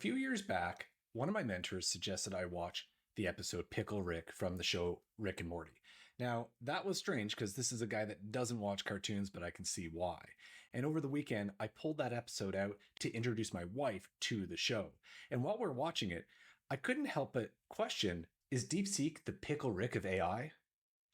few years back, one of my mentors suggested I watch the episode Pickle Rick from the show Rick and Morty. Now, that was strange because this is a guy that doesn't watch cartoons, but I can see why. And over the weekend, I pulled that episode out to introduce my wife to the show. And while we're watching it, I couldn't help but question, is DeepSeek the Pickle Rick of AI?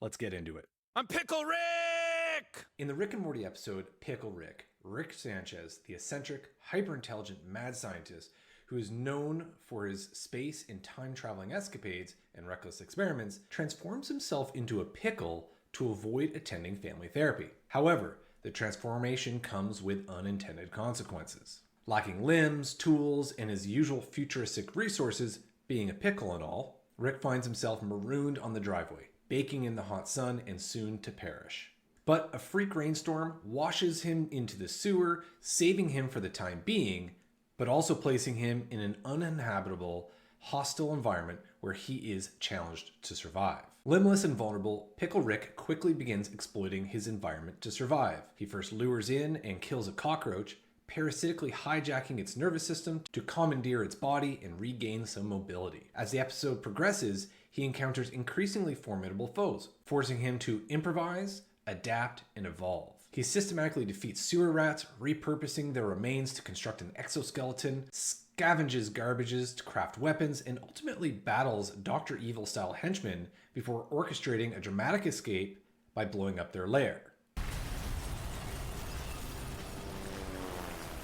Let's get into it. I'm Pickle Rick! In the Rick and Morty episode Pickle Rick, Rick Sanchez, the eccentric, hyper-intelligent mad scientist who is known for his space and time-traveling escapades and reckless experiments, transforms himself into a pickle to avoid attending family therapy. However, the transformation comes with unintended consequences. Lacking limbs, tools, and his usual futuristic resources, being a pickle and all, Rick finds himself marooned on the driveway, baking in the hot sun and soon to perish. But a freak rainstorm washes him into the sewer, saving him for the time being, but also placing him in an uninhabitable, hostile environment where he is challenged to survive. Limbless and vulnerable, Pickle Rick quickly begins exploiting his environment to survive. He first lures in and kills a cockroach, parasitically hijacking its nervous system to commandeer its body and regain some mobility. As the episode progresses, he encounters increasingly formidable foes, forcing him to improvise, adapt, and evolve. He systematically defeats sewer rats, repurposing their remains to construct an exoskeleton, scavenges garbages to craft weapons, and ultimately battles Dr. Evil-style henchmen before orchestrating a dramatic escape by blowing up their lair.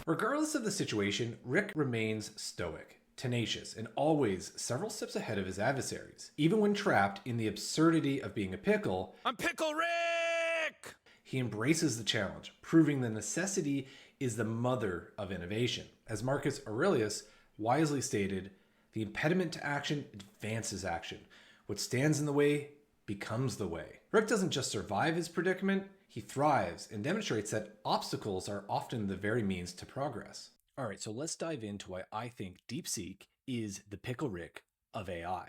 Regardless of the situation, Rick remains stoic, tenacious, and always several steps ahead of his adversaries. Even when trapped in the absurdity of being a pickle, I'm Pickle Rick! he embraces the challenge, proving the necessity is the mother of innovation. As Marcus Aurelius wisely stated, the impediment to action advances action. What stands in the way becomes the way. Rick doesn't just survive his predicament, he thrives and demonstrates that obstacles are often the very means to progress. All right, so let's dive into why I think DeepSeek is the Pickle Rick of AI.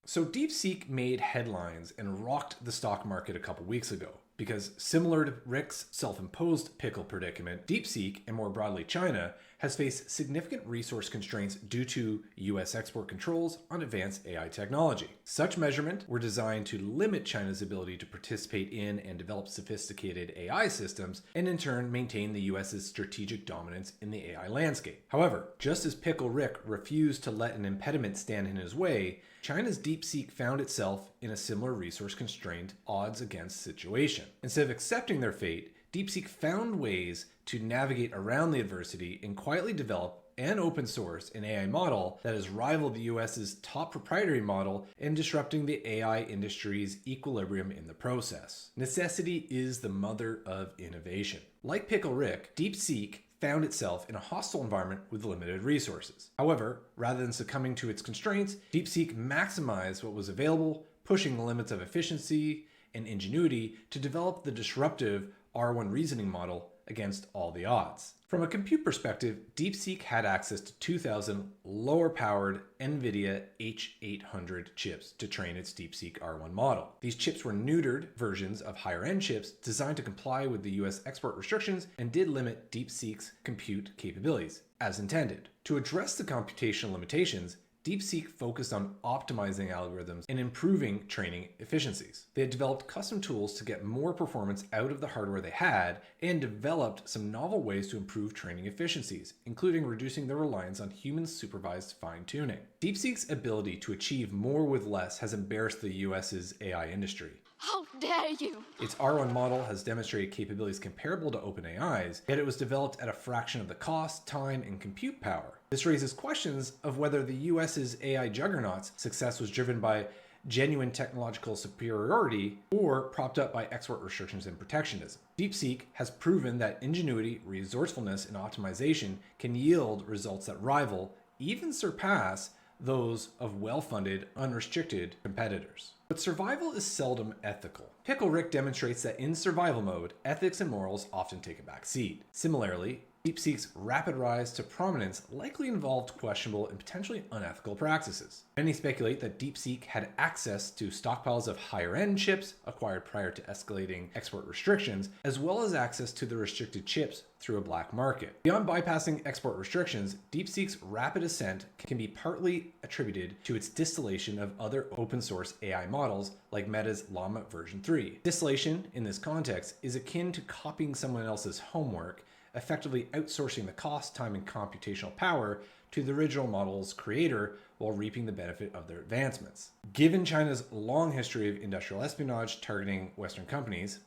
So DeepSeek made headlines and rocked the stock market a couple weeks ago because, similar to Rick's self-imposed pickle predicament, DeepSeek, and more broadly China, has faced significant resource constraints due to US export controls on advanced AI technology. Such measurements were designed to limit China's ability to participate in and develop sophisticated AI systems, and in turn maintain the US's strategic dominance in the AI landscape. However, just as Pickle Rick refused to let an impediment stand in his way, China's DeepSeek found itself in a similar resource-constrained, odds-against situation. Instead of accepting their fate, DeepSeek found ways to navigate around the adversity and quietly develop and open source an AI model that has rivaled the US's top proprietary model and disrupting the AI industry's equilibrium in the process. Necessity is the mother of innovation. Like Pickle Rick, DeepSeek found itself in a hostile environment with limited resources. However, rather than succumbing to its constraints, DeepSeek maximized what was available, pushing the limits of efficiency and ingenuity to develop the disruptive R1 reasoning model against all the odds. From a compute perspective, DeepSeek had access to 2,000 lower-powered NVIDIA H800 chips to train its DeepSeek R1 model. These chips were neutered versions of higher-end chips designed to comply with the US export restrictions and did limit DeepSeek's compute capabilities, as intended. To address the computational limitations, DeepSeek focused on optimizing algorithms and improving training efficiencies. They had developed custom tools to get more performance out of the hardware they had and developed some novel ways to improve training efficiencies, including reducing their reliance on human-supervised fine-tuning. DeepSeek's ability to achieve more with less has embarrassed the US's AI industry. How dare you! Its R1 model has demonstrated capabilities comparable to OpenAI's, yet it was developed at a fraction of the cost, time, and compute power. This raises questions of whether the US's AI juggernaut's success was driven by genuine technological superiority or propped up by export restrictions and protectionism. DeepSeek has proven that ingenuity, resourcefulness, and optimization can yield results that rival, even surpass, those of well-funded, unrestricted competitors. But survival is seldom ethical. Pickle Rick demonstrates that in survival mode, ethics and morals often take a back seat. Similarly, DeepSeek's rapid rise to prominence likely involved questionable and potentially unethical practices. Many speculate that DeepSeek had access to stockpiles of higher-end chips acquired prior to escalating export restrictions, as well as access to the restricted chips through a black market. Beyond bypassing export restrictions, DeepSeek's rapid ascent can be partly attributed to its distillation of other open-source AI models like Meta's Llama version 3. Distillation, in this context, is akin to copying someone else's homework, effectively outsourcing the cost, time, and computational power to the original model's creator while reaping the benefit of their advancements. Given China's long history of industrial espionage targeting Western companies,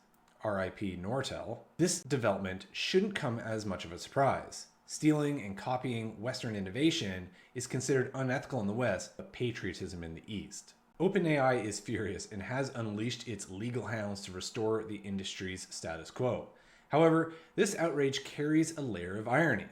RIP Nortel, this development shouldn't come as much of a surprise. Stealing and copying Western innovation is considered unethical in the West, but patriotism in the East. OpenAI is furious and has unleashed its legal hounds to restore the industry's status quo. However, this outrage carries a layer of irony.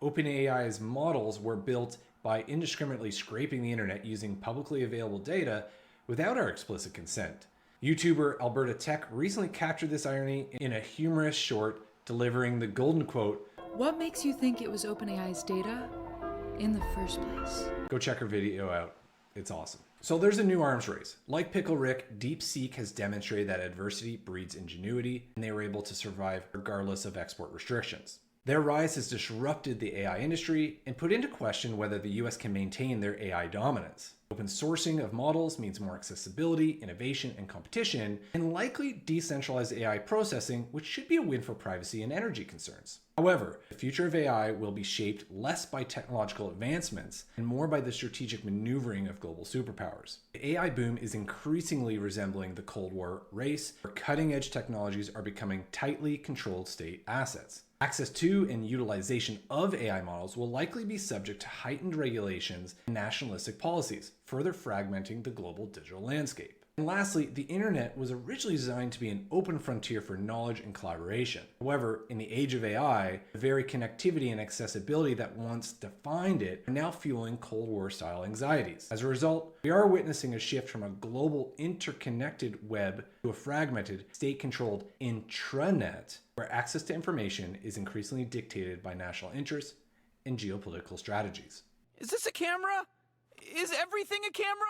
OpenAI's models were built by indiscriminately scraping the internet using publicly available data without our explicit consent. YouTuber Alberta Tech recently captured this irony in a humorous short, delivering the golden quote, "What makes you think it was OpenAI's data in the first place?" Go check her video out. It's awesome. So there's a new arms race. Like Pickle Rick, DeepSeek has demonstrated that adversity breeds ingenuity, and they were able to survive regardless of export restrictions. Their rise has disrupted the AI industry and put into question whether the US can maintain their AI dominance. Open sourcing of models means more accessibility, innovation, and competition, and likely decentralized AI processing, which should be a win for privacy and energy concerns. However, the future of AI will be shaped less by technological advancements and more by the strategic maneuvering of global superpowers. The AI boom is increasingly resembling the Cold War race, where cutting-edge technologies are becoming tightly controlled state assets. Access to and utilization of AI models will likely be subject to heightened regulations and nationalistic policies, further fragmenting the global digital landscape. And lastly, the internet was originally designed to be an open frontier for knowledge and collaboration. However, in the age of AI, the very connectivity and accessibility that once defined it are now fueling Cold War-style anxieties. As a result, we are witnessing a shift from a global interconnected web to a fragmented, state-controlled intranet, where access to information is increasingly dictated by national interests and geopolitical strategies. Is this a camera? Is everything a camera?